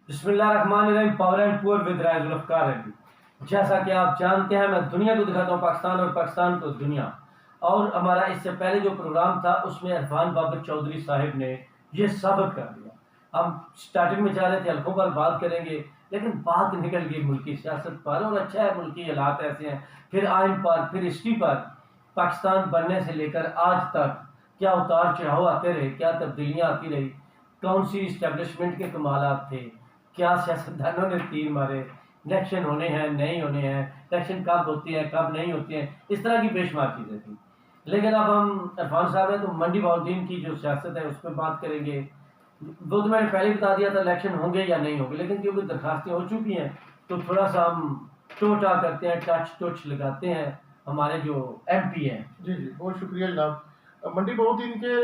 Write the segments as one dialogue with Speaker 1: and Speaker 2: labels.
Speaker 1: बिस्मिल्लाहिर्रहमानिर्रहीम। Power and poor with Zulfiqar Ali. जैसा कि आप जानते हैं, मैं दुनिया को दिखाता हूँ पाकिस्तान और पाकिस्तान को दुनिया। और हमारा इससे पहले जो प्रोग्राम था उसमें इरफान बाबर चौधरी साहिब ने ये साबित कर दिया। हम स्टार्टिंग में जा रहे थे हल्कों पर बात करेंगे, लेकिन बात निकल गई मुल्की सियासत पर। और अच्छा है, मुल्की हालात ऐसे हैं, फिर आइन पर, फिर हिस्ट्री पर। पाकिस्तान बनने से लेकर आज तक क्या उतार चढ़ाव आते रहे, क्या तब्दीलियाँ आती रही, कौन सी इस्टेब्लिशमेंट के कमालात थे, क्या सियासतदानों ने तीर मारे, इलेक्शन होने हैं नहीं होने हैं, इलेक्शन कब होती है कब नहीं होती है, इस तरह की बेशुमार चीज़ें थी। लेकिन अब हम इरफान साहब हैं तो मंडी बहाउद्दीन की जो सियासत है उस पर बात करेंगे। वो तो मैंने पहले बता दिया था इलेक्शन होंगे या नहीं होंगे, लेकिन क्योंकि दरखास्तें हो चुकी हैं तो थोड़ा सा हम टोटा करते हैं, टच लगाते हैं हमारे जो MP हैं।
Speaker 2: जी जी, बहुत शुक्रिया जनाब। मंडी बहुद्दीन के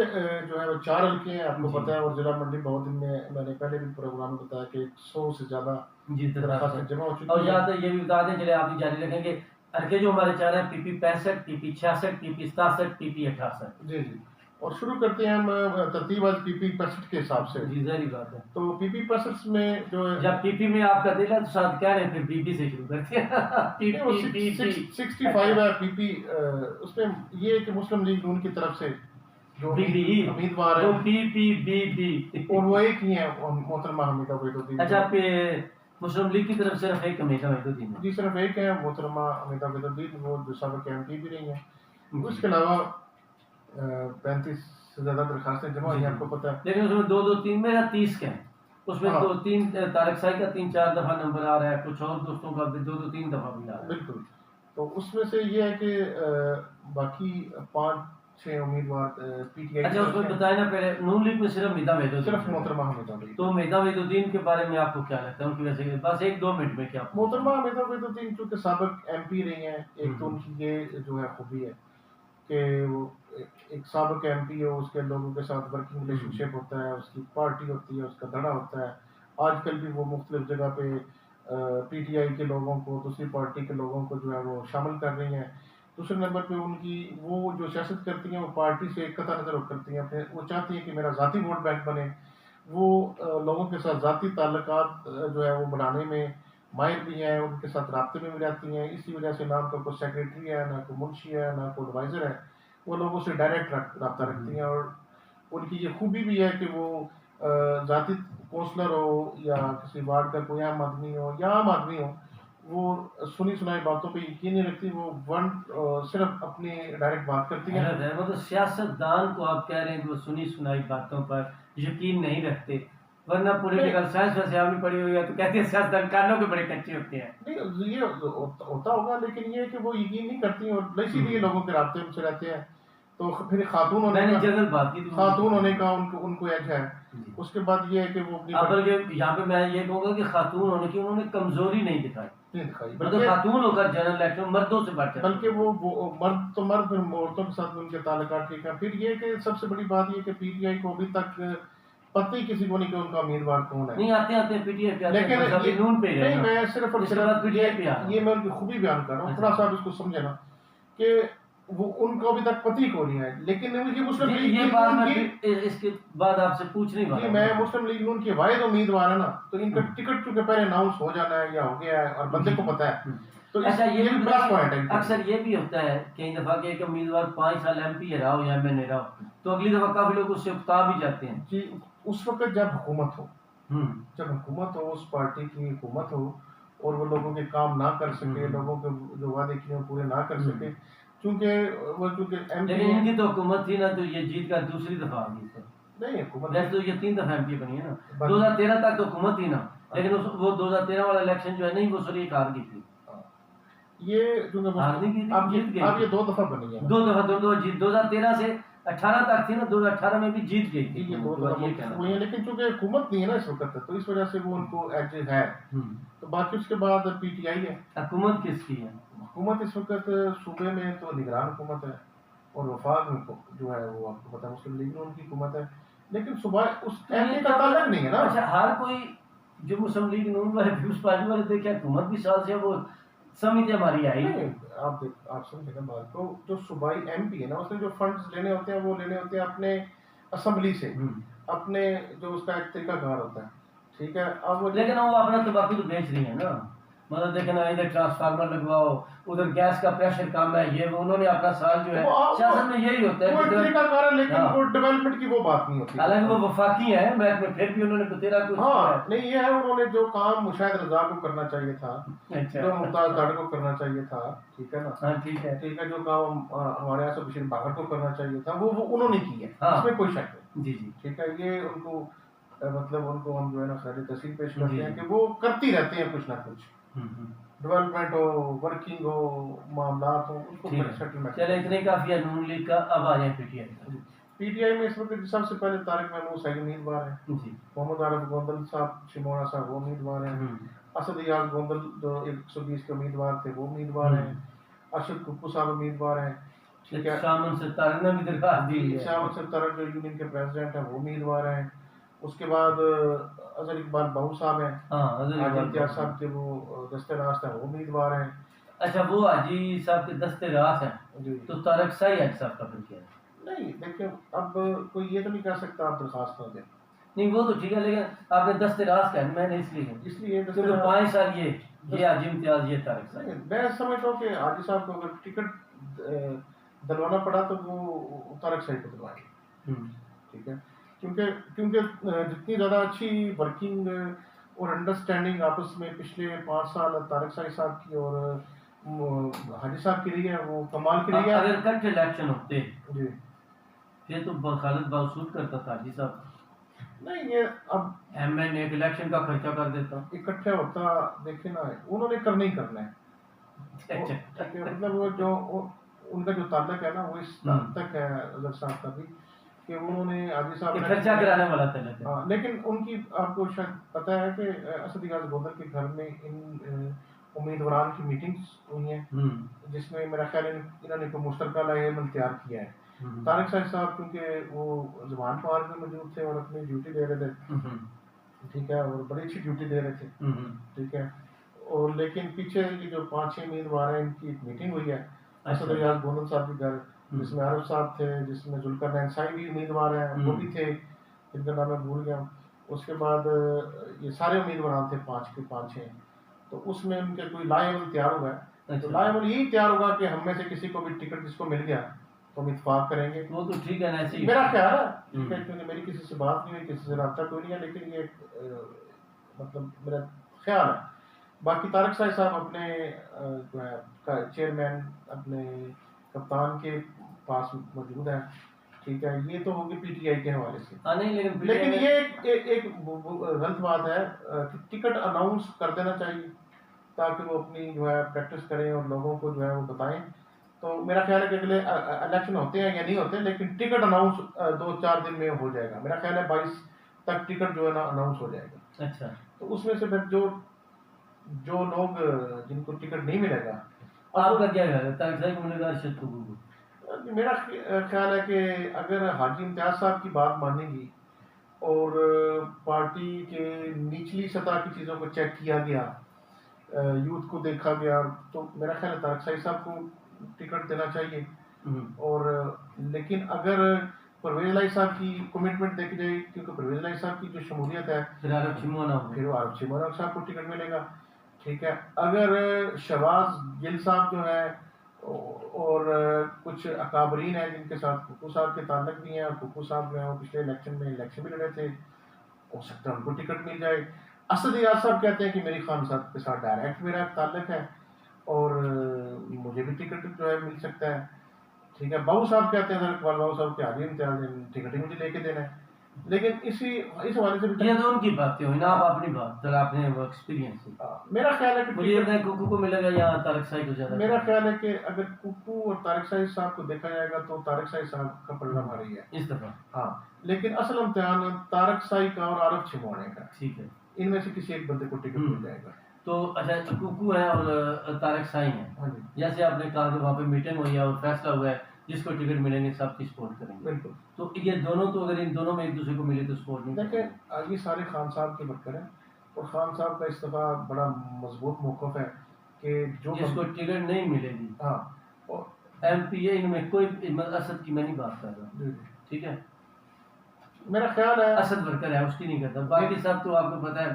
Speaker 2: जो है वो 4 हल्के हैं, आपको
Speaker 1: जी
Speaker 2: पता है। और जिला मंडी बहुद्दीन में मैंने पहले भी प्रोग्राम में बताया कि 100 से ज़्यादा
Speaker 1: जी दरखास्त
Speaker 2: दरखास्तें जमा हो
Speaker 1: और
Speaker 2: चुकी हैं।
Speaker 1: ज़्यादा ये भी बता दें, चले आप भी जारी रखेंगे। हल्के जो हमारे चाह रहे हैं PP 65, PP 66, PP 67, PP 68।
Speaker 2: जी जी, और शुरू करते हैं हम तरतीब आज PP 65 के हिसाब से।
Speaker 1: जी जहरी बात है।
Speaker 2: तो PP 65 में जो है
Speaker 1: जब PP में आपका दिल है तो शायद कह रहे हैं फिर BP से शुरू करते हैं।
Speaker 2: नहीं, वो
Speaker 1: PP
Speaker 2: 65 है PP। उसमें ये है कि मुस्लिम लीग नून की तरफ से जो
Speaker 1: BB
Speaker 2: उम्मीदवार
Speaker 1: तो
Speaker 2: है
Speaker 1: PPBB।
Speaker 2: और वो एक ही है, मोहतरमा हमीदा बेदुद्दीन।
Speaker 1: अच्छा, पे मुस्लिम लीग की तरफ सिर्फ एक हमेशा महदूदीन है।
Speaker 2: जी, सिर्फ एक है, मोहतरमा हमीदा बेदुद्दीन, वो जो साबिक MP भी रही हैं।
Speaker 1: जी।
Speaker 2: उसके अलावा 35 से ज़्यादा दरखास्तें जमा हुई हैं, आपको पता है।
Speaker 1: लेकिन उसमें दो दो तीन मेरा 30 के हैं। उसमें
Speaker 2: हाँ,
Speaker 1: दो तीन तारक साई का 3-4 दफा नंबर आ रहा है, कुछ और दोस्तों का भी 2-2-3 दफा भी आ रहा है।
Speaker 2: बिल्कुल। तो उसमें से ये है कि बाकी 5-6 उम्मीदवार PTI की
Speaker 1: अच्छा,
Speaker 2: तरफ
Speaker 1: उसमें
Speaker 2: से।
Speaker 1: बताया ना पहले नून लीग में सिर्फ मिदा महदूदीन
Speaker 2: सिर्फ
Speaker 1: है।
Speaker 2: मोहतरमा हमीदा बेदुद्दीन।
Speaker 1: तो मिदा महदूदीन के बारे में आपको क्या लगता है, उनकी वैसे बस 1-2 मिनट में क्या?
Speaker 2: मोहतरमा हमीदा बेदुद्दीन चूंकि साबिक MP रही हैं, एक तो
Speaker 1: हम्म।
Speaker 2: उनकी ये जो है खूबी है कि वो एक साबिक MP हो, उसके लोगों के साथ वर्किंग रिलेशनशिप होता है, उसकी पार्टी होती है, उसका धड़ा होता है। आजकल भी वो मुख्तलिफ जगह पे PTI के लोगों को, दूसरी पार्टी के लोगों को जो है वो शामिल कर रही हैं। दूसरे नंबर पे उनकी वो जो सियासत करती हैं वो पार्टी से कतई नज़र करती हैं, अपने वो चाहती हैं कि मेरा ज़ाती वोट बैंक बने। वो लोगों के साथ ज़ाती ताल्लुकात जो है वो बनाने में माहिर भी हैं, उनके साथ राब्ते में भी रहती हैं। इसी वजह से ना उनका कोई सेक्रेटरी है, ना कोई मुंशी है, ना कोई एडवाइज़र है। वो लोगों से डायरेक्ट रब्ता रखती हैं। और उनकी ये खूबी भी है कि वो ज़ाती कौंसलर हो या किसी वार्ड का कोई आम आदमी हो या आम आदमी हो, वो सुनी सुनाई बातों पे यकीन नहीं रखती। वो सिर्फ अपनी डायरेक्ट बात करती हैं।
Speaker 1: हैरत है, मतलब सियासतदान को आप कह रहे हैं कि वो सुनी सुनाई बातों पर यकीन नहीं रखते, वरना
Speaker 2: नहीं
Speaker 1: पॉलिटिकल साइंस वैसे आपने पढ़ी हुई है तो कहते हैं सियासतदान कानों के बड़े कच्चे होते हैं।
Speaker 2: नहीं, ये होता होगा, लेकिन ये है कि वो यकीन नहीं करती और इसीलिए लोगों के राब्ते में से रहते हैं। तो फिर खातून होने
Speaker 1: मैंने
Speaker 2: का
Speaker 1: जनरल बात की थी
Speaker 2: खातून होने का उनको उनको एज है।
Speaker 1: जी।
Speaker 2: उसके बाद ये है कि वो अपनी
Speaker 1: अब बल्कि यहाँ पे मैं ये कहूँगा कि खातून होने की उन्होंने कमजोरी नहीं दिखाई।
Speaker 2: नहीं दिखाई,
Speaker 1: मतलब खातून होकर जनरल इलेक्शन मर्दों से बढ़ जाती
Speaker 2: बल्कि वो मर्द तो मर्द, फिर औरतों के साथ उनके ताल्लुकात ठीक है। फिर ये कि सबसे बड़ी बात ये कि PTI को अभी तक पता ही किसी को नहीं कि उनका उम्मीदवार कौन है।
Speaker 1: नहीं, आते आते PTI पे आते हैं,
Speaker 2: लेकिन
Speaker 1: बस अभी
Speaker 2: ये
Speaker 1: नून पे ही
Speaker 2: नहीं,
Speaker 1: रहना।
Speaker 2: मैं सिर्फ और
Speaker 1: इसके
Speaker 2: सिर्फ
Speaker 1: बाद PTI पे आ रहा
Speaker 2: ये
Speaker 1: हूँ।
Speaker 2: मैं उनकी खूबी बयान कर रहा हूँ।
Speaker 1: अच्छा।
Speaker 2: थोड़ा सा आप इसको समझे ना कि वो उनको अभी तक पता ही को नहीं है। लेकिन ये मुस्लिम
Speaker 1: जी,
Speaker 2: लीग
Speaker 1: ये
Speaker 2: की
Speaker 1: बात
Speaker 2: नून
Speaker 1: मैं
Speaker 2: की
Speaker 1: फिर इसके बाद आपसे पूछने
Speaker 2: जी,
Speaker 1: वाला
Speaker 2: मैं
Speaker 1: हूँ।
Speaker 2: मुस्लिम लीग नून के वाहिद उम्मीदवार है ना, तो इनका टिकट चूंकि पहले अनाउंस हो जाना है या हो गया है और बंदे को पता है, तो
Speaker 1: अच्छा, ये
Speaker 2: भी
Speaker 1: भी
Speaker 2: प्लस पॉइंट है।
Speaker 1: अक्सर ये भी होता है कई दफा कि एक उम्मीदवार 5 साल MP रहा हो या MNA रहा हो, तो अगली दफा काफी लोग उससे उकता भी जाते हैं।
Speaker 2: जी, उस वक्त जब हुकूमत हो,
Speaker 1: हम्म।
Speaker 2: जब हुकूमत हो, उस पार्टी की हुकूमत हो और वो लोगों के काम ना कर सके, लोगों के जो वादे किए वो पूरे ना कर सके, चूंकि MP
Speaker 1: लेकिन इनकी तो हुकूमत थी ना, तो ये जीत का दूसरी दफा आ गई सर।
Speaker 2: नहीं, हुकूमत
Speaker 1: वैसे तो ये 3 दफा MP बनी है ना।
Speaker 2: बन-
Speaker 1: 2013 तक तो हुकूमत थी ना, लेकिन वो 2013 वाला इलेक्शन जो है नहीं, वो सॉरी हार गई थी।
Speaker 2: ये चूंकि
Speaker 1: हारने की थी,
Speaker 2: अब
Speaker 1: जीत गई
Speaker 2: अब
Speaker 1: थी।
Speaker 2: ये 2 दफा बनी है।
Speaker 1: 2 दफा दोनों जीत, 2013 से 18 तक थी ना, 2018 में भी जीत गई थी।
Speaker 2: ये
Speaker 1: तो
Speaker 2: 2 दफा
Speaker 1: ये कहना
Speaker 2: हुई है, लेकिन चूंकि हुकूमत नहीं है ना इस वक्त, तो इस वजह से वो उनको एज है। तो बाकी उसके बाद PTI है।
Speaker 1: हुकूमत किसकी है?
Speaker 2: हुकूमत इस वक्त सूबे में तो निगरान हुकूमत है और वफाक में जो है वो आपको पता है मुस्लिम लीग में उनकी हुकूमत है, लेकिन सुबह उस MP का ताल्लुक नहीं है ना।
Speaker 1: अच्छा, हर कोई जो मुस्लिम लीग नून वाले पीपल्स पार्टी वाले देखे हुकूमत भी साल से वो समिति हमारी आई।
Speaker 2: नहीं, आप समझे ना बात को। जो सूबाई MP है ना, उसने जो फंड्स लेने होते हैं वो लेने होते हैं अपने असम्बली से, अपने जो उसका एक तरीकाकार होता है, ठीक है। अब वो
Speaker 1: लेकिन वो अपना तंबाकू तो बेच रही है ना, मतलब देखे ना, इधर ट्रांसफार्मर लगवाओ, उधर गैस का प्रेशर कम है, ये वो उन्होंने अपना साल जो है सियासत में यही होता है
Speaker 2: वो
Speaker 1: कि
Speaker 2: इतने का कारण, लेकिन
Speaker 1: हाँ।
Speaker 2: वो डेवलपमेंट की वो बात नहीं होती।
Speaker 1: हालांकि वो वफाकी है महकमे, फिर भी उन्होंने बतेरा कुछ
Speaker 2: हाँ नहीं, ये है उन्होंने जो काम मुशाहिद रजा को करना चाहिए था,
Speaker 1: अच्छा
Speaker 2: जो मुमताज धाड़ को करना चाहिए था, ठीक है ना,
Speaker 1: हाँ ठीक है,
Speaker 2: ठीक है, जो काम हमारे यहाँ से बशीर बाबर को करना चाहिए था वो उन्होंने किया है,
Speaker 1: हाँ।
Speaker 2: इसमें कोई शक नहीं।
Speaker 1: जी जी
Speaker 2: ठीक है, ये उनको मतलब उनको हम जो है ना खैर तस्वीर पेश करते
Speaker 1: जी,
Speaker 2: हैं
Speaker 1: जी।
Speaker 2: कि वो करती रहते हैं कुछ ना कुछ,
Speaker 1: हम्म।
Speaker 2: डेवलपमेंट हो, वर्किंग हो, मामलात हो, उसको
Speaker 1: ठीक है,
Speaker 2: सेटलमेंट।
Speaker 1: चले इतने काफी है नून लीग का, अब आ जाए पीटीआई का।
Speaker 2: पीटीआई में इस वक्त सबसे पहले तारिक महमूद सही उम्मीदवार है,
Speaker 1: जी
Speaker 2: मोहम्मद आरिफ गोंदल साहब शिमोना साहब वो उम्मीदवार हैं, असद रियाज गोंदल जो 120 के उम्मीदवार थे वो उम्मीदवार हैं, अरशद कुप्पू साहब उम्मीदवार हैं, ठीक है,
Speaker 1: शामन से तारक ने भी दरखास्त दी है,
Speaker 2: शामत से तरफ जो यूनियन के प्रेसिडेंट हैं वो उम्मीदवार हैं, उसके बाद अजहर इकबाल बहू साहब हैं,
Speaker 1: हाँ अजहर
Speaker 2: हाजी
Speaker 1: इकबाल
Speaker 2: इम्तियाज
Speaker 1: बहू।
Speaker 2: साहब के वो दस्ते रास्त हैं वो उम्मीदवार हैं।
Speaker 1: अच्छा वो हाजी साहब के दस्ते रास हैं,
Speaker 2: जी
Speaker 1: तो तारक साही हाजी साहब का फिर क्या है?
Speaker 2: नहीं देखिए, अब कोई ये तो नहीं कह सकता आप दरखास्त ना दें,
Speaker 1: नहीं वो तो ठीक है, लेकिन आपने दस्ते रास का है, मैंने इसलिए
Speaker 2: इसलिए
Speaker 1: क्योंकि 5 साल ये हाजी इम्तियाज, ये तारक साही।
Speaker 2: नहीं, मैं समझता हूँ कि हाजी साहब को अगर टिकट दिलवाना पड़ा तो वो तारक साहिब को दिलवाएंगे, ठीक है, क्योंकि क्योंकि जितनी ज़्यादा अच्छी वर्किंग और अंडरस्टैंडिंग आपस में पिछले 5 साल तारक साहब की और हाजी साहब की रही है, वो कमाल की रही है।
Speaker 1: अगर इकट्ठे इलेक्शन होते
Speaker 2: जी
Speaker 1: फिर तो खालिद बासूद करता था हाजी साहब,
Speaker 2: नहीं, ये अब
Speaker 1: एमएन एक इलेक्शन का खर्चा कर देता।
Speaker 2: इकट्ठे होता, देखिए ना, उन्होंने करना ही करना है, ठीक है, मतलब वो जो उनका जो ताल्लुक है ना वो इस तक है अजहर साहब का भी, कि उन्होंने हाजी साहब
Speaker 1: कि खर्चा कराने वाला था
Speaker 2: हाँ, लेकिन उनकी आपको शायद पता है कि असद रियाज गोंदल के घर में इन उम्मीदवार की मीटिंग्स हुई हैं, जिसमें मेरा ख्याल है इन्होंने को मुश्तरका लाइम तैयार किया है। तारिक साहब क्योंकि वो जबान पार में मौजूद थे और अपनी ड्यूटी दे रहे थे, ठीक है, और बड़ी अच्छी ड्यूटी दे रहे थे, ठीक है, और लेकिन पीछे की जो 5-6 उम्मीदवार हैं इनकी मीटिंग हुई है असद रियाज गोंदल साहब के घर, जिसमें आरिफ साहब थे, जिसमें जुल्करनैन साई भी उम्मीदवार हैं, वो भी थे, जिनका नाम मैं भूल गया, उसके बाद ये सारे उम्मीदवार थे 5 के 5-6, तो उसमें उनके कोई लाएमल तैयार हुआ है, तो लाएमल यही तैयार होगा कि हम में से किसी को भी टिकट जिसको मिल गया तो हम इत्तेफाक करेंगे,
Speaker 1: वो तो ठीक है ना, ऐसे ही
Speaker 2: मेरा ख्याल है, ठीक है, क्योंकि मेरी किसी से बात नहीं हुई, किसी से रब्ता कोई नहीं है, लेकिन ये मतलब मेरा ख्याल है। बाकी तारक साहब अपने जो है चेयरमैन अपने कप्तान के पास मौजूद है, ठीक है, ये तो होगी पीटीआई के हवाले से।
Speaker 1: नहीं
Speaker 2: लेकिन ये एक गलत बात है कि टिकट अनाउंस कर देना चाहिए ताकि वो अपनी जो है प्रैक्टिस करें और लोगों को जो है वो बताएं, तो मेरा ख्याल है कि अगले इलेक्शन होते हैं या नहीं होते, लेकिन टिकट अनाउंस 2-4 दिन में हो जाएगा, मेरा ख्याल है 22 तक टिकट जो है ना अनाउंस हो जाएगा।
Speaker 1: अच्छा,
Speaker 2: तो उसमें से फिर जो लोग जिनको टिकट नहीं मिलेगा,
Speaker 1: आपका क्या ख्याल है? तारिक साहब को मिलेगा, अरशद को?
Speaker 2: मेरा ख्याल है कि अगर हाजी इम्तियाज साहब की बात मानेगी और पार्टी के निचली सतह की चीज़ों को चेक किया गया, यूथ को देखा गया, तो मेरा ख्याल है तारक साहब को टिकट देना चाहिए, और लेकिन अगर परवेज लाई साहब की कमिटमेंट देखी जाए, क्योंकि परवेज लाई साहब की जो शमूलियत है
Speaker 1: फिर आरब
Speaker 2: शिमोना साहब को टिकट मिलेगा, ठीक है, अगर शहबाज गिल साहब जो है और कुछ अकाबरीन है जिनके साथ कुकू साहब के ताल्लुक भी हैं, और कुकू साहब जो है वो पिछले इलेक्शन में इलेक्शन भी लड़े थे, हो सकता है उनको टिकट मिल जाए। असद रियाज साहब कहते हैं कि मेरी खान साहब के साथ डायरेक्ट मेरा ताल्लुक है और मुझे भी टिकट जो है मिल सकता है, ठीक है, बाबू साहब कहते हैं इकबाल बाबू साहब के हाजी इम्तियाज टिकट ही मुझे लेके देना है, लेकिन इस हवाले से
Speaker 1: ये तो उनकी बातें हुई ना, आप अपनी बात सर, आपने वो एक्सपीरियंस है।
Speaker 2: मेरा ख्याल है कि
Speaker 1: मुझे लगता है कुकू को मिलेगा या तारक साहब को ज़्यादा?
Speaker 2: मेरा ख्याल है कि अगर कुकू और तारक साहब को देखा जाएगा तो तारक साहब का परिणाम आ रही है
Speaker 1: इस दफा,
Speaker 2: हाँ, लेकिन असल इम्तिहान तारक का और आरफ छिमोने का,
Speaker 1: ठीक है,
Speaker 2: इनमें से किसी एक बंदे को टिकट मिल जाएगा।
Speaker 1: तो अच्छा कुकू है और तारक साई है,
Speaker 2: हाँ जी,
Speaker 1: जैसे आपने कहा कि वहाँ पे मीटिंग हुई है और फैसला हुआ है जिसको टिकट मिलेंगे सब की सपोर्ट करेंगे,
Speaker 2: बिल्कुल,
Speaker 1: तो ये दोनों, तो अगर इन दोनों में एक दूसरे को मिले तो सपोर्ट नहीं
Speaker 2: देखिए ये सारे खान साहब की बात करें, और खान साहब का इस दफा बड़ा मजबूत मौक़िफ़ है कि जो
Speaker 1: जिसको टिकट नहीं मिलेगी,
Speaker 2: हाँ, और
Speaker 1: एमपी इनमें कोई असद की मैं नहीं बात कर रहा, ठीक है,
Speaker 2: मेरा ख्याल है,
Speaker 1: असद वर्कर है उसकी नहीं करता, बाकी सब तो आपको पता है,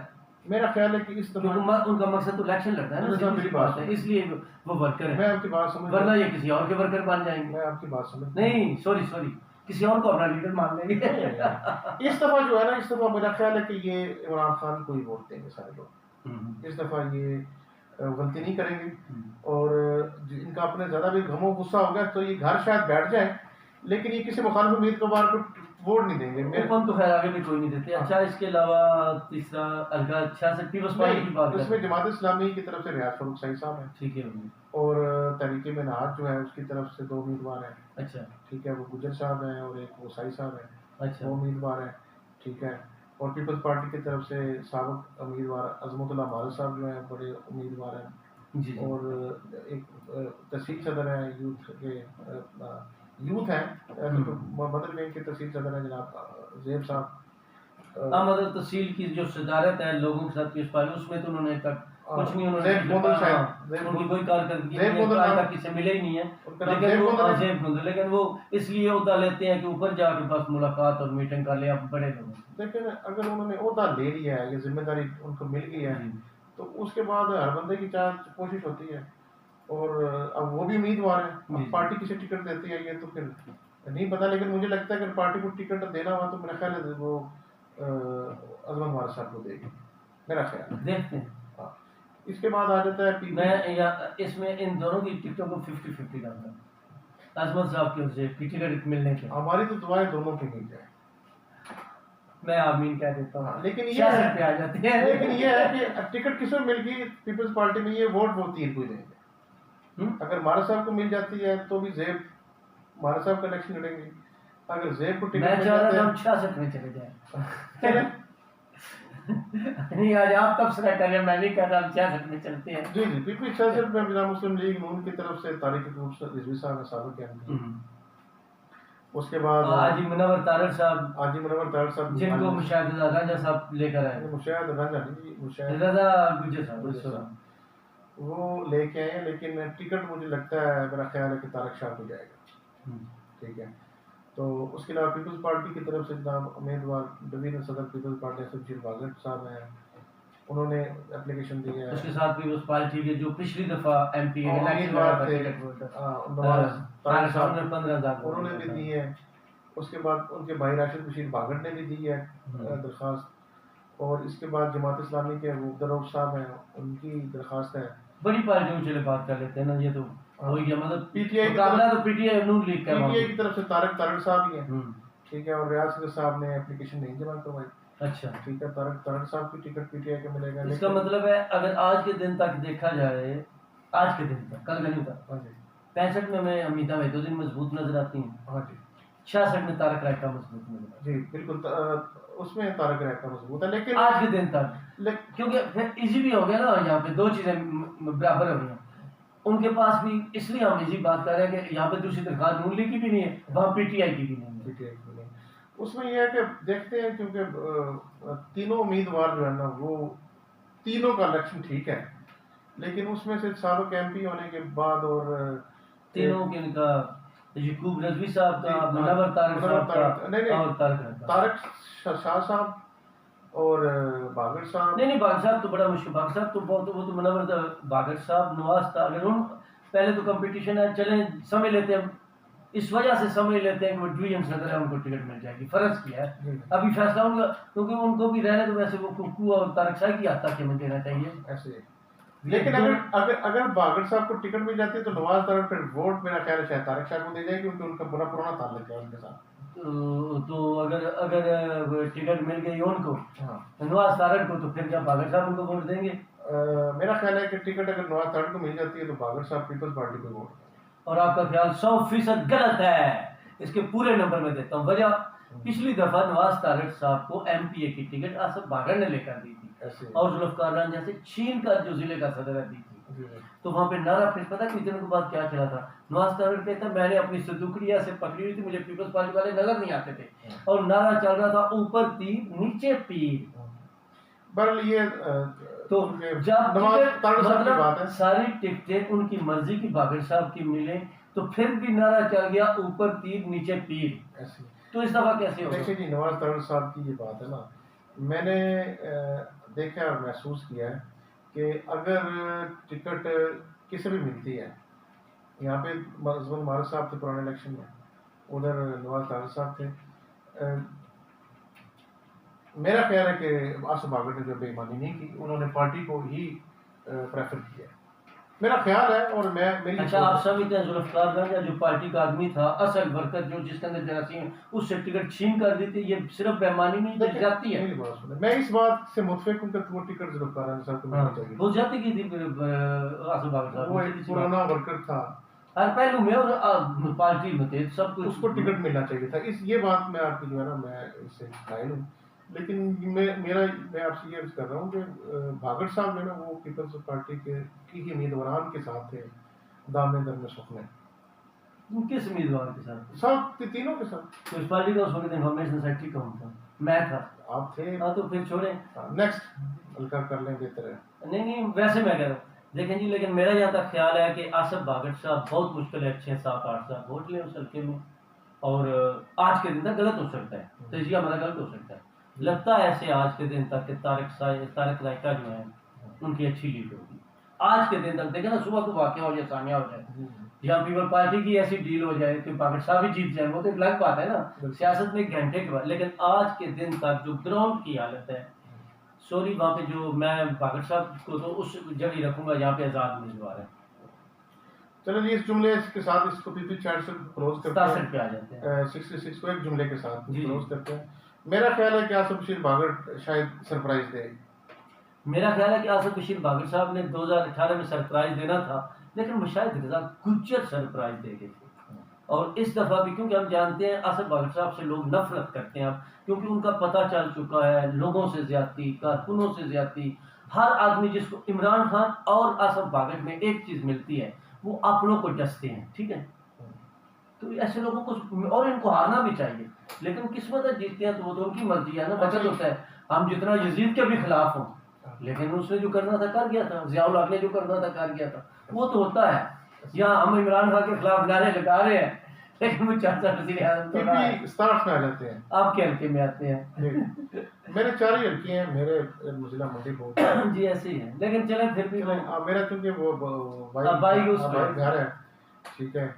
Speaker 2: मेरा ख्याल है कि इस
Speaker 1: क्योंकि
Speaker 2: दफा
Speaker 1: उनका मकसद तो इलेक्शन लड़ना है ना,
Speaker 2: मेरी
Speaker 1: सीधी सी
Speaker 2: बात
Speaker 1: बात है, इसलिए वो वर्कर
Speaker 2: मैं
Speaker 1: है,
Speaker 2: आपकी बात समझ
Speaker 1: वरना ये किसी और के वर्कर बन जाएंगे।
Speaker 2: मैं आपकी बात समझ
Speaker 1: नहीं सॉरी सॉरी, किसी और को अपना लीडर मान लेंगे।
Speaker 2: इस दफा जो है ना, इस दफा मेरा ख्याल है कि ये इमरान खान को ही वोट देंगे सारे लोग। इस दफा ये गलती नहीं करेंगे, और इनका अपने ज्यादा भी गमो गुस्सा हो गया तो ये घर शायद बैठ जाए, लेकिन ये किसी मुखालिफ उम्मीदवार को वोट नहीं देंगे।
Speaker 1: ओपन तो खैर आगे भी कोई नहीं देते। अच्छा, इसके अलावा तीसरा अलगा 66 पीपल्स पार्टी की बात
Speaker 2: इसमें जमात इस्लामी की तरफ से रियाज फारूक सही साहब हैं,
Speaker 1: ठीक है,
Speaker 2: और तहरीक मिन्हाज जो है उसकी तरफ से 2 उम्मीदवार हैं।
Speaker 1: अच्छा
Speaker 2: ठीक है, वो गुजर साहब हैं और एक वो साई साहब हैं,
Speaker 1: अच्छा,
Speaker 2: 2 उम्मीदवार हैं। ठीक है, और पीपल्स पार्टी की तरफ से साबिक उम्मीदवार अजमतुल्लाह मालिक साहब जो हैं बड़े उम्मीदवार हैं।
Speaker 1: जी
Speaker 2: और एक तहसील सदर हैं यूथ के, यूथ हैं मदर विंग के तहसील सदर हैं जनाब ज़ेब साहब।
Speaker 1: मतलब तहसील की जो सदारत है लोगों के साथ पेश पाई, उसमें तो उन्होंने तक कुछ नहीं, उन्होंने उनकी कोई कारकर्दगी आज तक किसी मिले ही नहीं है, लेकिन वो इसलिए उहदा लेते हैं कि ऊपर जाके बस मुलाकात और मीटिंग कर ले आप बड़े लोग।
Speaker 2: लेकिन अगर उन्होंने ओहदा ले लिया है, ये जिम्मेदारी उनको मिल गई है, तो उसके बाद हर बंदे की कोशिश होती है, और अब वो भी उम्मीदवार है, पार्टी किसे टिकट देती है ये तो फिर नहीं पता, लेकिन मुझे लगता है कि पार्टी को टिकट देना हुआ तो मेरा ख्याल है वो अजमत मार साहब को देगी, मेरा ख्याल।
Speaker 1: देखते हैं।
Speaker 2: इसके बाद आ जाता है
Speaker 1: मैं इसमें इन दोनों की टिकटों को 50-50 डालता हूँ, अजमत साहब की टिकट मिलने के।
Speaker 2: हमारी तो दुआएं दोनों की मिल जाए,
Speaker 1: मैं आमीन कह देता हूँ।
Speaker 2: लेकिन ये
Speaker 1: पे आ जाती है,
Speaker 2: लेकिन ये है कि टिकट किसको मिल गई पीपल्स पार्टी में, ये वोट वो 3 को ही देंगे। अगर मारा साहब को मिल जाती है तो भी ज़ेब मारा साहब का इलेक्शन लड़ेंगे, अगर ज़ेब को टिकट
Speaker 1: मैं चाह रहा था हम 66 में चले जाए। नहीं आज आप तब से करें, मैं नहीं कर रहा, हम 66 में चलते हैं।
Speaker 2: जी जी, पीपी 66 में बिना मुस्लिम लीग नून की तरफ से तारिक रिजवी साहब ने साबित किया। उसके बाद
Speaker 1: आजी मुनव्वर तारड़ साहब, जिनको मुशाहिद राजा साहब लेकर आए,
Speaker 2: मुशाहिद राजा नहीं, मुशाहिद
Speaker 1: रजा गुजर साहब
Speaker 2: वो लेके आए, लेकिन टिकट मुझे लगता है, मेरा ख्याल है कि तारक शाह को जाएगा। ठीक है, तो उसके अलावा पीपल्स पार्टी की तरफ से जनाब उम्मीदवार डिवीजन सदर पीपल्स पार्टी शमशीर बागट साहब हैं, उन्होंने एप्लीकेशन दी है।
Speaker 1: उसके साथ भी उस पार्टी के जो पिछली दफा एमपी
Speaker 2: उम्मीदवार थे नवाज साहब ने 15,000 उन्होंने भी दी है। उसके बाद उनके भाई राशिद बशीर बागट ने भी दी है दरख्वास्त, और इसके बाद जमात इस्लामी के अब्दुल साहब हैं, उनकी दरख्वास्त है।
Speaker 1: बड़ी पार्टियों से बात कर लेते हैं ना, ये तो हो गया, मतलब
Speaker 2: पीटीआई
Speaker 1: तो पीटीआई नून लीग का,
Speaker 2: पीटीआई की तरफ से तारक साहब ही हैं। ठीक है, और रियाज साहब ने एप्लीकेशन नहीं जमा करवाई।
Speaker 1: अच्छा,
Speaker 2: ठीक है, तारक साहब की टिकट पीटीआई को मिलेगा।
Speaker 1: इसका मतलब है अगर आज के दिन तक देखा जाए, आज के दिन तक, कल नहीं था, 65 में मैं अमिता में 2 दिन मजबूत नजर आती हैं।
Speaker 2: हाँ जी,
Speaker 1: 66 में तारक रायका मजबूत नजर,
Speaker 2: जी बिल्कुल, उसमें तारक रायका मजबूत है, लेकिन
Speaker 1: आज के दिन तक, क्योंकि फिर इजी भी हो गया ना, यहाँ पे 2 चीजें बराबर हो गई। उनके पास भी, इसलिए हम इसी बात कर रहे हैं कि यहाँ पे दूसरी दरखास्त नून लीग की भी नहीं है, वहाँ पीटीआई की भी नहीं है।
Speaker 2: पीटीआई की नहीं, उसमें यह है कि देखते हैं, क्योंकि तीनों उम्मीदवार जो है ना, वो तीनों का इलेक्शन ठीक है, लेकिन उसमें से साबिक एमपी होने के बाद और
Speaker 1: तीनों के इनका यकूब रजवी साहब का, मुनव्वर तारड़ साहब का, और
Speaker 2: तारक शाह साहब और बागट साहब।
Speaker 1: नहीं बागट साहब तो बड़ा मुश्किल, बागट साहब तो बहुत, वो तो मुनव्वर बागट साहब नवाज था, अगर उन पहले तो कंपटीशन है, चले समझ लेते हैं, इस वजह से समझ लेते हैं कि वो डिवीजन सदर है, उनको टिकट मिल जाएगी, फर्ज किया है अभी फैसला उनका, क्योंकि उनको भी रहने तो वैसे वो कुकू और तारक शाह की हद तक में देना चाहिए ऐसे।
Speaker 2: लेकिन अगर बागट साहब को टिकट मिल जाती है तो नवाज तारड़ फिर वोट मेरा ख्याल है शायद तारक शाह को दे जाएगी, क्योंकि उनका बड़ा पुराना ताल्लुक है उनके साथ।
Speaker 1: तो अगर टिकट मिल गई उनको, नवाज तारड़ को, तो फिर क्या बागट साहब उनको वोट देंगे?
Speaker 2: मेरा ख्याल है कि टिकट अगर नवाज तारड़ को मिल जाती है तो बागट साहब पीपल्स पार्टी को वोट।
Speaker 1: और आपका ख्याल 100% गलत है, इसके पूरे नंबर में देता हूँ। वजह, पिछली दफा नवाज तारड़ साहब को एमपीए की टिकट आसफ बागर ने लेकर दी थी, और जुल्फकार रांझा से छीन कर जो जिले का सदर दी थी, तो वहां पे नारा फिर पता कितने दिनों के बाद क्या चला था, नवाज तारड़ कहता मैंने अपनी सदुकड़िया से पकड़ी हुई थी, मुझे पीपल्स पार्टी वाले नजर नहीं आते थे, और नारा चल रहा था ऊपर तीर नीचे पीर।
Speaker 2: बहरहाल ये
Speaker 1: तो जब मतलब सारी टिकटें उनकी मर्जी की बागर साहब की मिले, तो फिर भी नारा चल गया ऊपर तीर नीचे पीर। तो इस दफा कैसे होगा?
Speaker 2: देखिए जी, नवाज तारिक साहब की ये बात है ना, मैंने देखा और महसूस किया है कि अगर टिकट किसी भी मिलती है, यहाँ पे मजमून मारिक साहब थे पुराने इलेक्शन में, उधर नवाज तारिक साहब थे। मेरा ख्याल है कि आसिफ बागट ने जो बेईमानी नहीं की, उन्होंने पार्टी को ही प्रेफर किया, मेरा ख्याल है। और मैं मेरी
Speaker 1: अच्छा, आप समझते हैं जुल्फकार खान या जो पार्टी का आदमी था, असल वर्कर जो जिसके अंदर जरासीम, उससे टिकट छीन कर दी थी, ये सिर्फ बेईमानी नहीं जाती है।
Speaker 2: मेरी बात सुने, मैं इस बात से मुतफिक हूं कि वो टिकट जुल्फकार खान साहब को मिलना चाहिए।
Speaker 1: वो जाती की थी आसिफ बागट साहब,
Speaker 2: वो एक पुराना वर्कर था,
Speaker 1: हर पहलू में और पार्टी में थे, सब कुछ
Speaker 2: उसको टिकट मिलना चाहिए था। इस ये बात मैं आपकी जो है ना, मैं इससे कायल हूँ। लेकिन मैं आपसे ये अर्ज कर रहा हूँ कि भागड़ साहब जो है ना, वो पीपल्स पार्टी के की ही उम्मीदवार के साथ थे, दामोदर में सुख में।
Speaker 1: किस उम्मीदवार के साथ?
Speaker 2: सब तीनों के साथ।
Speaker 1: तो इस पार्टी का उस वक्त इन्फॉर्मेशन सेक्रेटरी कौन था? मैं था।
Speaker 2: आप थे?
Speaker 1: हाँ, तो फिर छोड़े,
Speaker 2: नेक्स्ट हल्का कर लें बेहतर है।
Speaker 1: नहीं वैसे मैं कह रहा हूँ, देखें जी, लेकिन मेरा यहाँ तक ख्याल है कि आसिफ बागट साहब बहुत मुश्किल है 6-7-8 साल वोट लें उस हल्के में, और आज के दिन तक गलत हो सकता है, तजिया हमारा गलत हो सकता है। लगता है ऐसे आज के दिन तक कि तारिक रायका जो है उनकी अच्छी लीड होगी। आज के दिन तक देखें ना, सुबह को वाक़या हो जाए, सामिया हो जाए, या पीपल पार्टी की ऐसी डील हो जाए कि बागट साहब ही जीत जाए, वो तो एक अलग बात है ना, सियासत में एक घंटे के बाद। लेकिन आज के दिन तक जो ग्राउंड की हालत है, सॉरी वहाँ पे जो मैं बागट साहब को तो उस जगह ही रखूंगा जहाँ पे आज़ाद उम्मीदवार है।
Speaker 2: चलो जी, इस जुमले के साथ इसको पीपी चैट से क्लोज करते हैं,
Speaker 1: पे आ जाते हैं
Speaker 2: 66 को एक जुमले के साथ क्लोज करते हैं। मेरा ख्याल है कि आसिफ बशीर बागट शायद सरप्राइज दे।
Speaker 1: मेरा ख्याल है कि आसिफ बशीर बागट साहब ने 2018 में सरप्राइज देना था, लेकिन वो शायद रजा गुज्जर सरप्राइज दे गए थे। और इस दफ़ा भी, क्योंकि हम जानते हैं आसिफ बागट साहब से लोग नफरत करते हैं अब, क्योंकि उनका पता चल चुका है लोगों से ज्यादती, कारकुनों से ज्यादती। हर आदमी जिसको इमरान खान और आसिफ बागट में एक चीज़ मिलती है, वो अपनों को डसते हैं, ठीक है। तो ऐसे लोगों को, और इनको हारना भी चाहिए, लेकिन किस्मत है जीतते हैं तो वो तो उनकी मर्जी है ना, बचत होता है। हम जितना यजीद के भी खिलाफ हों, लेकिन उसने जो करना था कर गया था, जियाउल हक ने जो करना था कर गया था, वो तो होता है। या हम इमरान खान के खिलाफ नारे लगा रहे हैं, लेकिन वो चाचा वजीर आज़म तो रहा है।
Speaker 2: स्टार्ट में आ जाते हैं,
Speaker 1: आपके हल्के में आते हैं।
Speaker 2: मेरे 4 ही हल्के हैं, मेरे जिला मंडी बहुत
Speaker 1: जी ऐसे ही है, लेकिन चलें फिर भी
Speaker 2: मेरा, क्योंकि वो
Speaker 1: भाई उस
Speaker 2: घर है, ठीक है।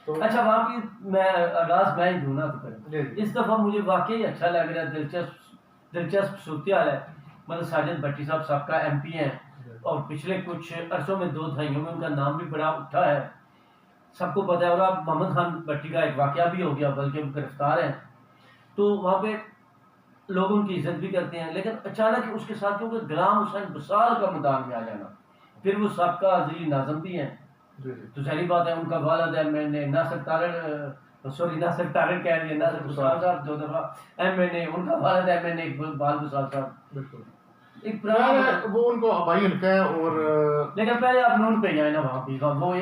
Speaker 2: तो
Speaker 1: अच्छा, वहाँ की मैं आगाज मैं ही दूंगा तो फिर इस दफ़ा मुझे वाकई अच्छा लग रहा है, दिलचस्प सूरत हाल है। मतलब साजिद भट्टी साहब सबका MP हैं, और पिछले कुछ अरसों में 2 दहाइयों में उनका नाम भी बड़ा उठा है, सबको पता है। और अब मोहम्मद खान भट्टी का एक वाकया भी हो गया, बल्कि वो गिरफ्तार हैं, तो वहाँ पे लोग उनकी इज्जत भी करते हैं। लेकिन अचानक उसके साथ क्योंकि गुलाम हुसैन बसाल का मैदान में आ जाना, फिर वो सबका अजीज नाज़म भी हैं, तो सारी बात है उनका वालिद MNA नासिर तारिक कह रही है, नासिर बसाल साहब 2 दफ़ा MNA, उनका वालिद MNA इकबाल बसाल साहब,
Speaker 2: बिल्कुल
Speaker 1: एक पुराना
Speaker 2: वो उनको आबाई हल्का है। और
Speaker 1: लेकिन पहले आप नून पे जाए ना, वहाँ भी वो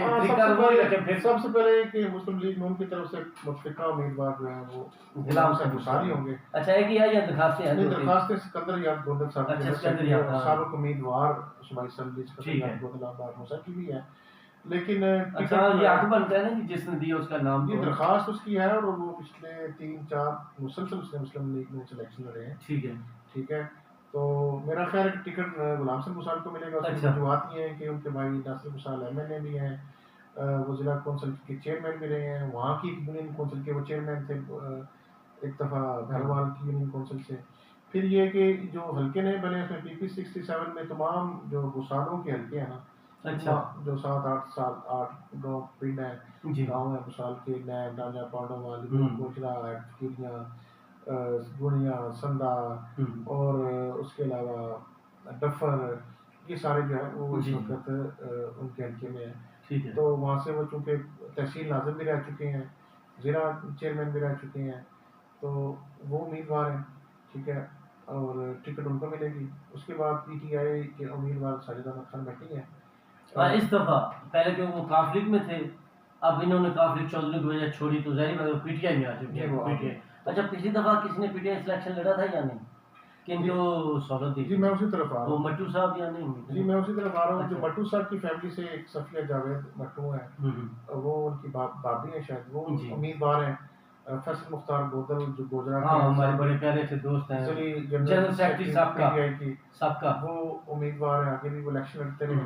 Speaker 1: ये फिर
Speaker 2: सबसे पहले कि मुस्लिम लीग नून की तरफ से मुतफिका उम्मीदवार जो है वो गुलाम हुसैन बसारी होंगे।
Speaker 1: अच्छा, एक ही है या दरखास्तें हैं?
Speaker 2: दरखास्तें सिकंदर याद गोंदल साहब,
Speaker 1: अच्छा, सिकंदर याद,
Speaker 2: साबिक उम्मीदवार सूबाई असेंबली सिकंदर याद गोंदल आबाद मूसा की भी है, लेकिन
Speaker 1: अच्छा ये हक बनता है ना कि जिसने दिया उसका नाम,
Speaker 2: ये दरखास्त उसकी है, और वो पिछले 3-4 मुसलसल उसने मुस्लिम लीग में सिलेक्शन लड़े हैं, ठीक है। तो मेरा ख्याल है कि टिकट गुलाम हुसैन बसाल को मिलेगा। उसकी वजूहत ये है कि उनके भाई नासिर बसाल MNA भी हैं, वो जिला कौंसिल के चेयरमैन भी रहे हैं, वहाँ की यूनियन कौंसिल के वो चेयरमैन थे एक दफ़ा भरवाल की यूनियन कौंसिल से। फिर ये कि जो हल्के नए बने उसमें PP 67 में तमाम जो गुसालों के हल्के हैं ना,
Speaker 1: अच्छा,
Speaker 2: जो 8 गाँव पिंड है, गाँव है गुसाल के, नए डांजा पांडोवाल, गोचरा, कीड़ियाँ, गुड़िया, संदा, और उसके अलावा डफर, ये सारे जो है वो इस वक्त उनके हल्के में है, ठीक है। तो वहाँ से वो चूँकि तहसील नाज़िम भी रह चुके हैं, ज़िला चेयरमैन भी रह चुके हैं, तो वो उम्मीदवार हैं, ठीक है, और टिकट उनको मिलेगी। उसके बाद PTI के उम्मीदवार साजिद अहमद खान भट्टी हैं।
Speaker 1: इस दफ़ा पहले क्यों वो काफलिक में थे, अब इन्होंने काफलिक चौधरी की वजह छोड़ी, तो जाहिर है PTI में आ चुके हैं, PTI। अच्छा, पिछली दफ़ा किसी ने PTI सिलेक्शन लड़ा था या नहीं? किनको स्वागत दी?
Speaker 2: जी मैं उसी तरफ आ रहा हूँ।
Speaker 1: मट्टू साहब या नहीं?
Speaker 2: जी मैं उसी तरफ आ रहा हूँ। जो मट्टू साहब की फैमिली से एक सफिया जावेद मट्टू है, वो उनकी भाभी है शायद, वो उम्मीदवार हैं। फैसल मुख्तार गोदल जो गोजरा
Speaker 1: हाँ
Speaker 2: के
Speaker 1: हमारे बड़े प्यारे से दोस्त हैं, जनरल सेक्रेटरी सबका
Speaker 2: वो उम्मीदवार है, आगे भी वो इलेक्शन लड़ते रहे।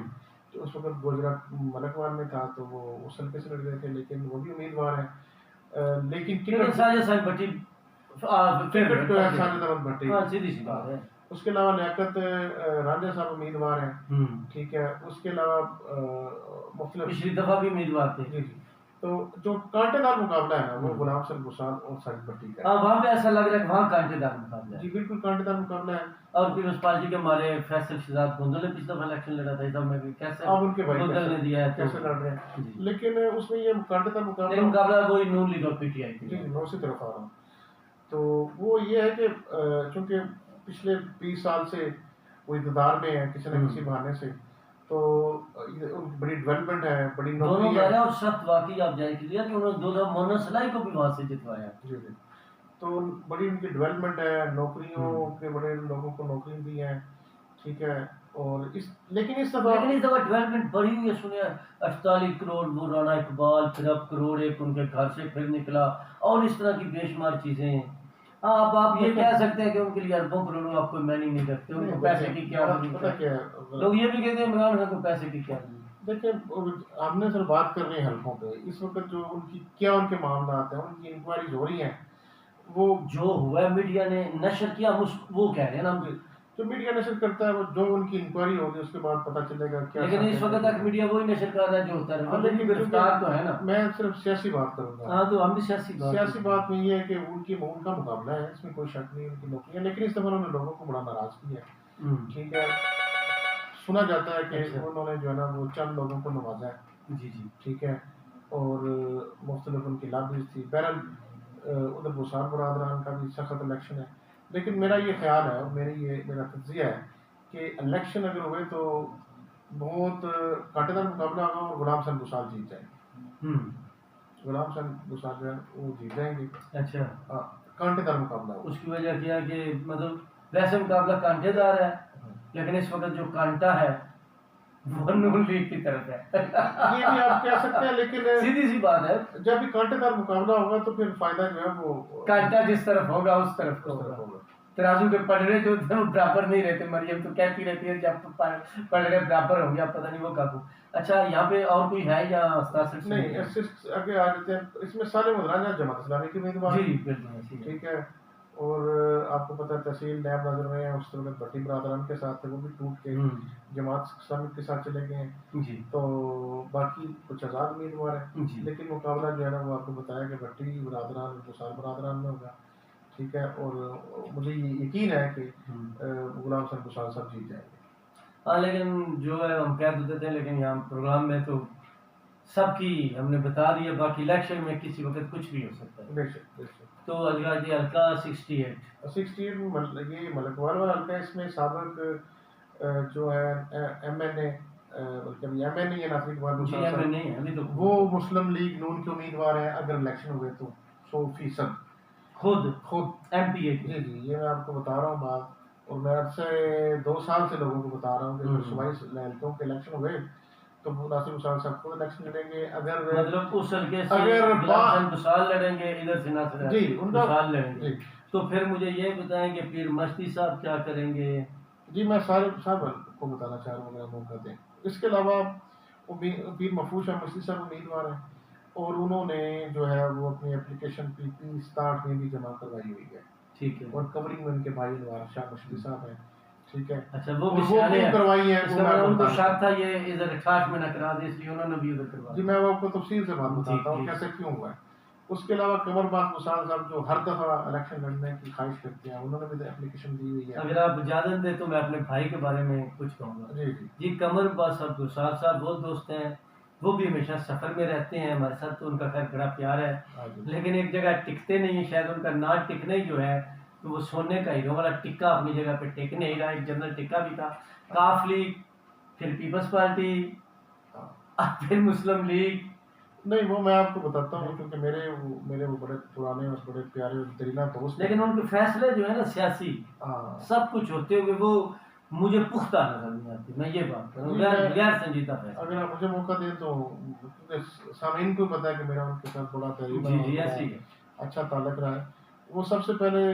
Speaker 2: तो उस वक्त गोजरा मलकवाल में था तो वो उस हल्के से लड़ गए थे, लेकिन वो भी उम्मीदवार है। लेकिन टिकट
Speaker 1: साजिद भट्टी
Speaker 2: टिकट तो है साजिद अहमद भट्टी।
Speaker 1: हाँ सीधी सी बात है।
Speaker 2: उसके अलावा लियाकत रांझा साहब उम्मीदवार हैं, ठीक है। उसके अलावा मुख्तलिफ
Speaker 1: पिछली दफा भी उम्मीदवार थे।
Speaker 2: जी जी। तो जो कांटेदार मुकाबला है ना वो गुलाम हसन गुसाल और साजिद भट्टी का
Speaker 1: हाँ वहाँ पे ऐसा लग रहा है वहाँ कांटेदार मुकाबला है।
Speaker 2: जी बिल्कुल कांटेदार मुकाबला है।
Speaker 1: और पीपल्स पार्टी के हमारे फैसल शहजाद गोंदल ने पिछले दफा इलेक्शन लड़ा था, इधर में कैसे
Speaker 2: अब उनके भाई
Speaker 1: गोंदल ने दिया है
Speaker 2: कैसे लड़ रहे हैं, लेकिन उसमें ये कांटेदार
Speaker 1: मुकाबला वही नून लीग और पीटीआई
Speaker 2: जी मैं उसी तरफ आ रहा हूँ। तो वो ये है कि चूंकि पिछले 20 साल से वो इक़्तिदार में है किसी न किसी बहाने से, तो बड़ी डेवलपमेंट है, बड़ी नौकरी है।
Speaker 1: और सख्त वाकई आप जायज़ कीजिए कि उन्होंने 2 मोहम्मद सलाई को भी वहाँ से जितवाया।
Speaker 2: जी जी। तो बड़ी उनकी डेवलपमेंट है, नौकरियों के बड़े लोगों को नौकरी दी है, ठीक है। और लेकिन इस दफा
Speaker 1: डेवलपमेंट बढ़ी हुई है। सुनिए 48 करोड़ वो राणा इकबाल, फिर अब करोड़ एक उनके घर से फिर निकला, और इस तरह की बेशुमार चीजें। हाँ अब आप ये कह सकते हैं कि उनके लिए अरबों करोड़ों आप कोई मैनिंग नहीं करते, उनको पैसे की क्या
Speaker 2: पता क्या
Speaker 1: लोग ये भी कहते हैं इमरान खान को पैसे की क्या।
Speaker 2: देखिए हमने सर बात कर रहे हैं हल्कों पे, इस वक्त जो उनकी क्या उनके मामला आते हैं, उनकी इंक्वायरीज हो रही हैं। वो
Speaker 1: जो हुआ मीडिया ने नशर किया वो कह रहे हैं ना,
Speaker 2: जो मीडिया नशर करता है वो जो उनकी इंक्वायरी होगी उसके बाद पता चलेगा क्या।
Speaker 1: लेकिन इस वक्त तक मीडिया वही नशर कर रहा है जो होता है, लेकिन गिरफ्तार तो है ना।
Speaker 2: मैं सिर्फ सियासी बात करूंगा।
Speaker 1: हाँ तो हम भी सियासी
Speaker 2: बात में ये है कि उनका मुकाबला है, इसमें कोई शक नहीं, उनकी नौकरी है। लेकिन इस दफा उन्होंने लोगों को बड़ा नाराज किया, ठीक है। सुना जाता है कि उन्होंने जो है ना वो चंद लोगों को नवाजा है, जी जी, ठीक है। और मुख्तलिफ उनकी लॉबीज थी। बहरहाल उधर बुसार बरादरान का भी सख्त इलेक्शन है। लेकिन मेरा ये ख्याल है और मेरा तज्जिया है कि इलेक्शन अगर हुए तो बहुत कांटेदार मुकाबला होगा और गुलाम हसन गुसाल जीत जाएंगे। गुलाम हसन गुसाल जो है वो जीत जाएंगे। अच्छा कांटेदार मुकाबला होगा।
Speaker 1: उसकी वजह क्या है कि मतलब वैसे मुकाबला कांटेदार है, लेकिन इस वक्त जो कांटा है वो नून लीग की तरफ है।
Speaker 2: ये भी आप कह सकते हैं, लेकिन
Speaker 1: सीधी सी बात है
Speaker 2: जब भी कांटेदार मुकाबला होगा तो फिर फायदा जो है वो
Speaker 1: कांटा जिस तरफ होगा उस तरफ को होगा। तराजू के पलड़े जो थे वो बराबर नहीं रहते। मरियम तो कहती रहती है जब पलड़े बराबर हो गया पता नहीं वो कब। अच्छा यहाँ पे और कोई है या
Speaker 2: नहीं आगे आ जाते हैं। इसमें सारे मुदराना जमात इस्लामी के उम्मीदवार, ठीक है। और आपको पता है तहसील नैब नजर में है, उस वक्त भट्टी बरादरान के साथ थे, वो भी टूट के जमात इस्लामी के साथ चले गए हैं। तो बाकी कुछ आज़ाद उम्मीदवार है, लेकिन मुकाबला जो है ना वो आपको बताया कि भट्टी बरादरान बुसार बरादरान में होगा, ठीक है। और मुझे यकीन है कि गुलाम हसन गुसाल साहब जीत जाएंगे।
Speaker 1: हाँ लेकिन जो है हम कह देते थे, लेकिन यहाँ प्रोग्राम में तो सबकी हमने बता दिया, बाकी इलेक्शन में किसी वक्त कुछ भी हो सकता है।
Speaker 2: बेशक।
Speaker 1: तो अलगाजी हल्का 68
Speaker 2: ये मलकवाल वाला हल्का, इसमें साबिक जो है MNA MNA या नासिर इकबाल वो मुस्लिम लीग नून के उम्मीदवार है। अगर इलेक्शन हुए तो 100% खुद MPA जी जी, ये मैं आपको बता रहा हूँ बात। और मैं आपसे 2 साल से लोगों को बता रहा हूँ कि सूबाई लहलकों के इलेक्शन हुए तो नासिर हुसैन साहब खुद इलेक्शन लड़ेंगे। अगर
Speaker 1: मतलब उस हल्के से अगर बुसाल लड़ेंगे, इधर से नासिर जी बुसाल लड़ेंगे, तो फिर मुझे ये बताएं कि पीर मस्ती साहब क्या करेंगे।
Speaker 2: जी मैं सारे साहब को बताना चाह रहा हूँ, मेरा मौका दें। इसके अलावा पीर महफूज शाह मस्ती साहब उम्मीदवार हैं और उन्होंने जो है वो अपनी एप्लीकेशन PP 67 में भी जमा करवाई हुई है, ठीक है। और कवरिंग में उनके भाई अनवार शाह मस्ती साहब हैं, ठीक है।
Speaker 1: अच्छा वो
Speaker 2: करवाई है,
Speaker 1: उनको शक था ये इधर 68 में न करा दे, इसलिए उन्होंने भी उधर करवा।
Speaker 2: जी मैं वो आपको तफसील से बात बताता हूँ कैसे क्यों हुआ है। उसके अलावा कमर बाग मुसाल साहब जो हर दफा इलेक्शन लड़ने की ख्वाहिश करते हैं, उन्होंने भी एप्लीकेशन दी हुई है।
Speaker 1: अगर आप इजाजत दें तो मैं अपने भाई के बारे में कुछ कहूँगा। जी कमर बाग साहब बहुत दोस्त हैं, वो भी हमेशा सफर में रहते हैं हमारे साथ, तो उनका खैर बड़ा प्यार है, लेकिन एक जगह टिकते नहीं है। शायद उनका ना टिकने जो है तो वो सोने का हीरो वाला टिक्का अपनी जगह पे टिक नहीं रहा। एक जनरल टिक्का भी था, काफ लीग, फिर पीपल्स पार्टी, फिर मुस्लिम लीग।
Speaker 2: नहीं वो मैं आपको बताता हूँ क्योंकि मेरे वो बड़े पुराने और बड़े प्यारे और दरीना दोस्त,
Speaker 1: लेकिन उनके फैसले जो है ना सियासी सब कुछ होते हुए वो मुझे पुख्ता नजर नहीं आती। मैं ये बात करूँ गैर संजीदा फैसला।
Speaker 2: अगर आप मुझे मौका दें तो सामीन को पता है कि मेरा उनके साथ बड़ा तरीका
Speaker 1: जी ऐसी है।
Speaker 2: अच्छा ताल्लुक रहा है। वो सबसे पहले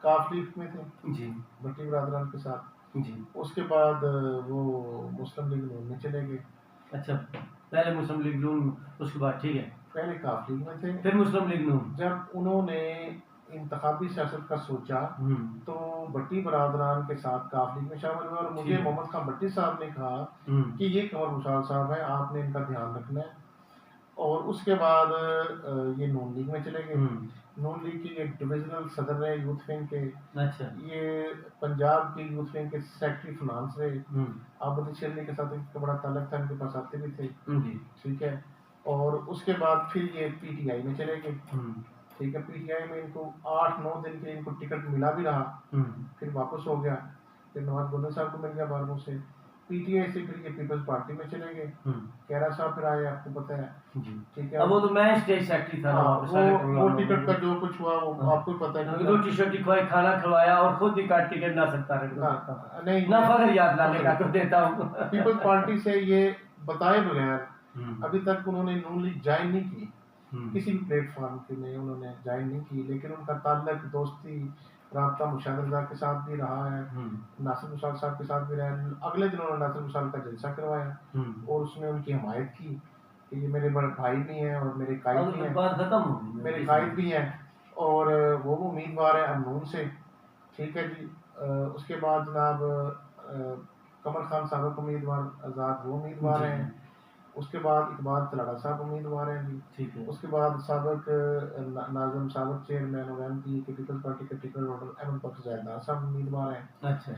Speaker 2: काफ लीग में थे
Speaker 1: जी
Speaker 2: भट्टी बरादरान के साथ।
Speaker 1: जी।
Speaker 2: उसके बाद वो मुस्लिम लीग नून में चले गए।
Speaker 1: अच्छा, पहले मुस्लिम लीग नून, उसके बाद ठीक है,
Speaker 2: पहले काफ लीग में थे।
Speaker 1: फिर मुस्लिम लीग नून।
Speaker 2: जब उन्होंने इंतखाबी सियासत का सोचा तो भट्टी बरादरान के साथ काफ लीग में शामिल हुए और मुझे
Speaker 1: ठीक है।
Speaker 2: मोहम्मद खान भट्टी साहब ने कहा कि ये कमर मुशाल साहब है, आपने इनका ध्यान रखना है। और उसके बाद ये नून लीग में चले गए। नून लीग के एक डिविजनल सदर रहे यूथ विंग के।
Speaker 1: अच्छा।
Speaker 2: ये पंजाब के यूथ विंग के सेक्रेटरी फिनांस रहे। आबदी शेरनी के साथ इनका बड़ा ताल्लुक था, इनके पास आते भी थे।
Speaker 1: जी
Speaker 2: ठीक है। और उसके बाद फिर ये पीटीआई में चले गए। ठीक है, पीटीआई में इनको 8-9 दिन के इनको टिकट मिला भी रहा, फिर वापस हो गया। फिर नवाज गोविंद साहब को मिल गया बारमू से। पीटीआई से फिर ये पीपल्स पार्टी में चले गए। कैरा साहब फिर आए, आपको पता है। ठीक है।
Speaker 1: अब वो तो मैं स्टेज सेक्रेटरी था,
Speaker 2: हाँ,
Speaker 1: सारे
Speaker 2: वो
Speaker 1: प्रोग्राम
Speaker 2: टिकट का जो कुछ हुआ वो आपको पता है।
Speaker 1: रोटी शोटी खुआई, खाना खिलवाया और खुद ही काट टिकट ना सकता
Speaker 2: नहीं
Speaker 1: ना फखर याद लाने का तो देता हूँ।
Speaker 2: पीपल्स पार्टी से ये बताए बगैर अभी तक उन्होंने नून लीग ज्वाइन नहीं की, किसी भी प्लेटफॉर्म के में उन्होंने ज्वाइन नहीं की। लेकिन उनका ताल्लुक दोस्ती राब्ता मुशाद रजा के साथ भी रहा है, नासिर मुशाल साहब के साथ भी रहा है। अगले दिन उन्होंने नासिर मुशाल का जलसा करवाया और उसमें उनकी हमायत की कि ये मेरे बड़े भाई भी हैं और मेरे कायद भी हैं,
Speaker 1: बात खत्म हो गई,
Speaker 2: मेरे कायद भी हैं। और वो उम्मीदवार है अमनून से। ठीक है जी। उसके बाद जनाब कमर खान साहब उम्मीदवार आज़ाद, वो उम्मीदवार हैं। उसके बाद इकबाल तलाड़ा साहब उम्मीदवार हैं जी।
Speaker 1: ठीक है।
Speaker 2: उसके बाद सबक नाज़िम साबिक चेयरमैन और एमपी के पीपल्स पार्टी के टिकट होल्डर अहमद बख्श ज़ैदार साहब उम्मीदवार हैं।
Speaker 1: अच्छा।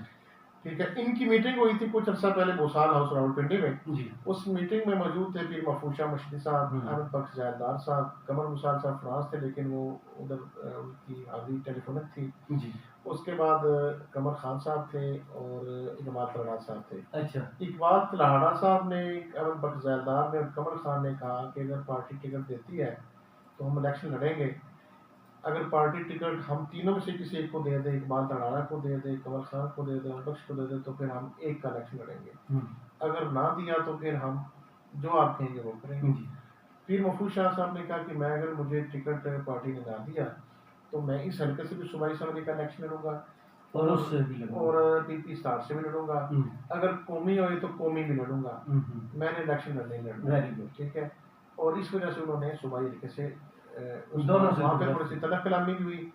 Speaker 2: ठीक है। इनकी मीटिंग हुई थी कुछ अर्सा पहले भोसाल हाउस रावलपिंडी में
Speaker 1: जी।
Speaker 2: उस मीटिंग में मौजूद थे पीर महफूज मशदी साहब, अहमद बख्श ज़ैदार साहब, कमर मुसाल साहब फ्रांस थे लेकिन वो उधर उनकी हाजिरी टेलीफोनिक थी
Speaker 1: जी।
Speaker 2: उसके बाद कमर खान साहब थे और इकबाल तलाड़ा साहब थे।
Speaker 1: अच्छा।
Speaker 2: इकबाल तलाड़ा साहब ने, अहमद बख्श ज़ैदार ने और कमर खान ने कहा कि अगर पार्टी टिकट देती है तो हम इलेक्शन लड़ेंगे। अगर पार्टी टिकट हम तीनों में से किसी एक को दे दे, इकबाल तलाड़ा को दे दे, कमर खान को दे दे और बख्श को दे दे, तो फिर हम एक का इलेक्शन लड़ेंगे। अगर ना दिया तो फिर हम जो आप कहेंगे वो करेंगे। फिर महफूज शाह साहब ने कहा कि मैं अगर मुझे टिकट पार्टी ने ना दिया तो मैं इस हल्के से भी सूबाई असम्बली का इलेक्शन लड़ूंगा और पीपी स्टार से भी लड़ूंगा। अगर कौमी हुई तो कौमी भी लड़ूंगा, मैंने इलेक्शन लड़ने ही लड़ना। ठीक है। और इस वजह से उन्होंने सूबाई हल्के से वहाँ पे थोड़ी सी तलक कलामी भी हुई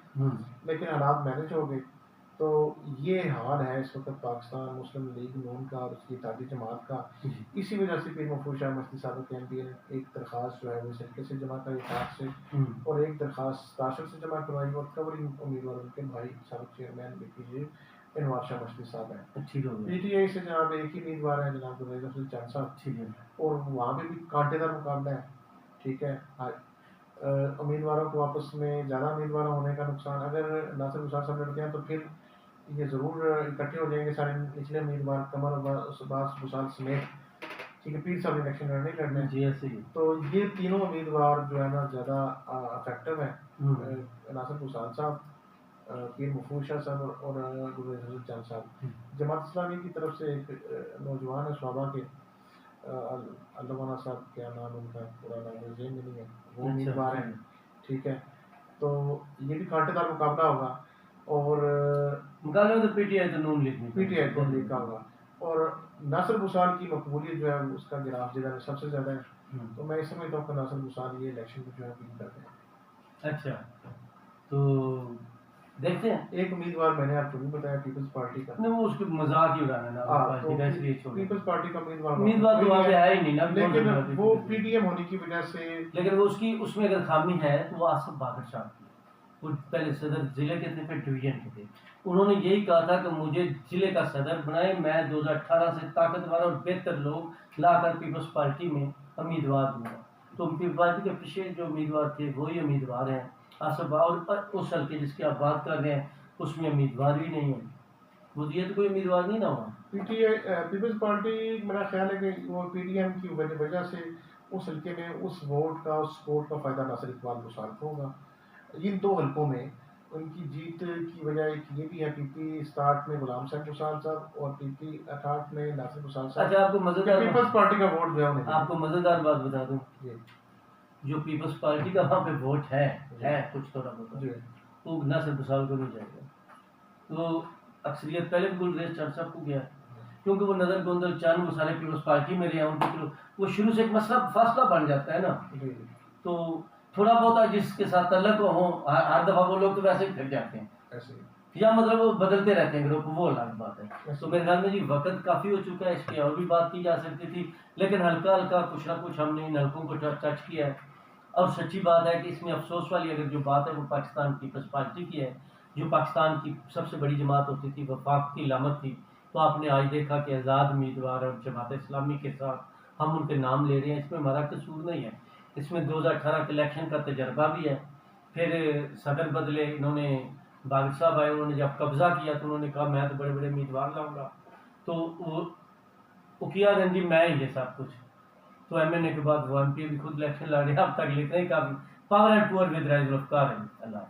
Speaker 2: लेकिन हालात मैनेज हो गए। तो ये हाल है इस वक्त पाकिस्तान मुस्लिम लीग नून का और उसकी इत्तेहादी जमात का। इसी वजह से पीर महफूज शाह मफ्ती साहब के एम पी ने एक दरख्वास्त जो है वो सदके से जमा कराई इत्तेहाद से और एक दरख्वास्त ताशर से जमा करवाई और कवरिंग उम्मीदवार उनके भाई साबिक चेयरमैन बीपीजे इनवार शाह मफ्ती साहब हैं। पीटीआई से जनाब एक ही उम्मीदवार है जनाब गुरैज़ चांद साहब और वहाँ पे भी कांटेदार मुकाबला है। ठीक है। उम्मीदवारों को आपस में ज़्यादा उम्मीदवार होने का नुकसान, अगर नासिर मुसार साहब लड़ते हैं तो फिर ये ज़रूर इकट्ठे हो जाएंगे सारे निचले उम्मीदवार कमर अब्बास मुसाल समेत। ठीक है। पीर साहब इलेक्शन लड़ने
Speaker 1: जी ऐसे ही।
Speaker 2: तो ये तीनों उम्मीदवार जो है ना ज़्यादा अफेक्टिव है। नासिर मुसाल साहब, पीर महफूज शाह साहब और गुरैज़ चांद साहब। जमात इस्लामी की तरफ से एक नौजवान है स्वाबा के अल्लाह साहब, क्या नाम उनका पूरा नाम मुझे नहीं है, वो उम्मीदवार हैं। ठीक है। तो ये भी कांटेदार मुकाबला होगा और
Speaker 1: मुकाबले में तो पीटीआई तो नून
Speaker 2: लीग का होगा और नासिर मुसाल की मकबूलियत जो है उसका गिराफ जिला में सबसे ज़्यादा है। तो मैं इस समझता हूँ कि नासिर मुसाल ये इलेक्शन को जो है विन करते हैं।
Speaker 1: अच्छा, तो देखते हैं।
Speaker 2: एक उम्मीदवार मैंने आपको भी बताया पीपल्स पार्टी का,
Speaker 1: नहीं वो उसके मजाक ही उड़ाना ना,
Speaker 2: तो पीपल्स पार्टी का
Speaker 1: उम्मीदवार तो वहाँ पे है ही नहीं ना,
Speaker 2: लेकिन वो पीडीएम होने की वजह से,
Speaker 1: लेकिन वो उसकी उसमें अगर खामी है तो वो आसिफ बाकर साहब की। वो पहले सदर जिले के थे फिर डिवीजन के थे। उन्होंने यही कहा था कि मुझे जिले का सदर बनाए, मैं 2018 से ताकतवर और बेहतर लोग लाकर पीपल्स पार्टी में उम्मीदवार दूंगा। तो पीपल्स पार्टी के पीछे जो उम्मीदवार थे वही उम्मीदवार हैं आसिफ। और उस हल्के जिसकी आप बात कर रहे हैं उसमें उम्मीदवार भी नहीं है, वो ये तो कोई उम्मीदवार नहीं ना हुआ।
Speaker 2: पीपल्स पार्टी मेरा ख्याल है कि वो पीडीएम की वजह से उस हल्के में उस वोट का उस सपोर्ट का फ़ायदा नासिर इकबाल मुसाल को होगा। इन दो हल्कों में उनकी जीत की वजह एक ये भी है, पीपी स्टार्ट में गुलाम साहब मुसाल साहब और पीपी 68 में नासिर मुसाल साहब।
Speaker 1: अच्छा, आपको मजेदार
Speaker 2: पीपल्स पार्टी का वोट जो है
Speaker 1: आपको मजेदार बात बता दूं, जो पीपल्स पार्टी का वहाँ पे वोट है कुछ थोड़ा बहुत,
Speaker 2: जी
Speaker 1: वो नासिर बसाल को नहीं जाएगा। तो अक्सरियत पहले भी गुलरेज चार साहब को गया, क्योंकि वो नज़र गोंदल चांद वो सारे पीपल्स पार्टी में रहे हैं, उनके थ्रू वो शुरू से एक मसला फासला बन जाता है ना।
Speaker 2: जी
Speaker 1: तो थोड़ा बहुत जिसके साथ तल्लक हो हर दफ़ा वो लोग तो वैसे ही फिर जाते हैं,
Speaker 2: ऐसे ही
Speaker 1: या मतलब वो बदलते रहते हैं ग्रुप, वो अलग बात है।
Speaker 2: Yes.
Speaker 1: तो मेरे ख्याल में जी वक्त काफ़ी हो चुका है, इसकी और भी बात की जा सकती थी, लेकिन हल्का हल्का कुछ ना कुछ हमने इन हल्कों को टच किया है। और सच्ची बात है कि इसमें अफसोस वाली अगर जो बात है वो पाकिस्तान पीपल्स पार्टी की है, जो पाकिस्तान की सबसे बड़ी जमात होती थी, वफाक की लामत थी। तो आपने आज देखा कि आज़ाद उम्मीदवार और जमात इस्लामी के साथ हम उनके नाम ले रहे हैं, इसमें हमारा कसूर नहीं है। इसमें 2018 के इलेक्शन का तजर्बा भी है, फिर सदर बदले, इन्होंने बागिर साहब आए, उन्होंने जब कब्जा किया तो उन्होंने कहा मैं तो बड़े बड़े उम्मीदवार लाऊंगा, तो वो किया गंजी मैं ही ये सब कुछ। तो एमएनए के बाद वो एमपी भी खुद इलेक्शन लड़ रहे हैं, अब तक लिख रहे हैं काफी power and poor with rise of car. Allah.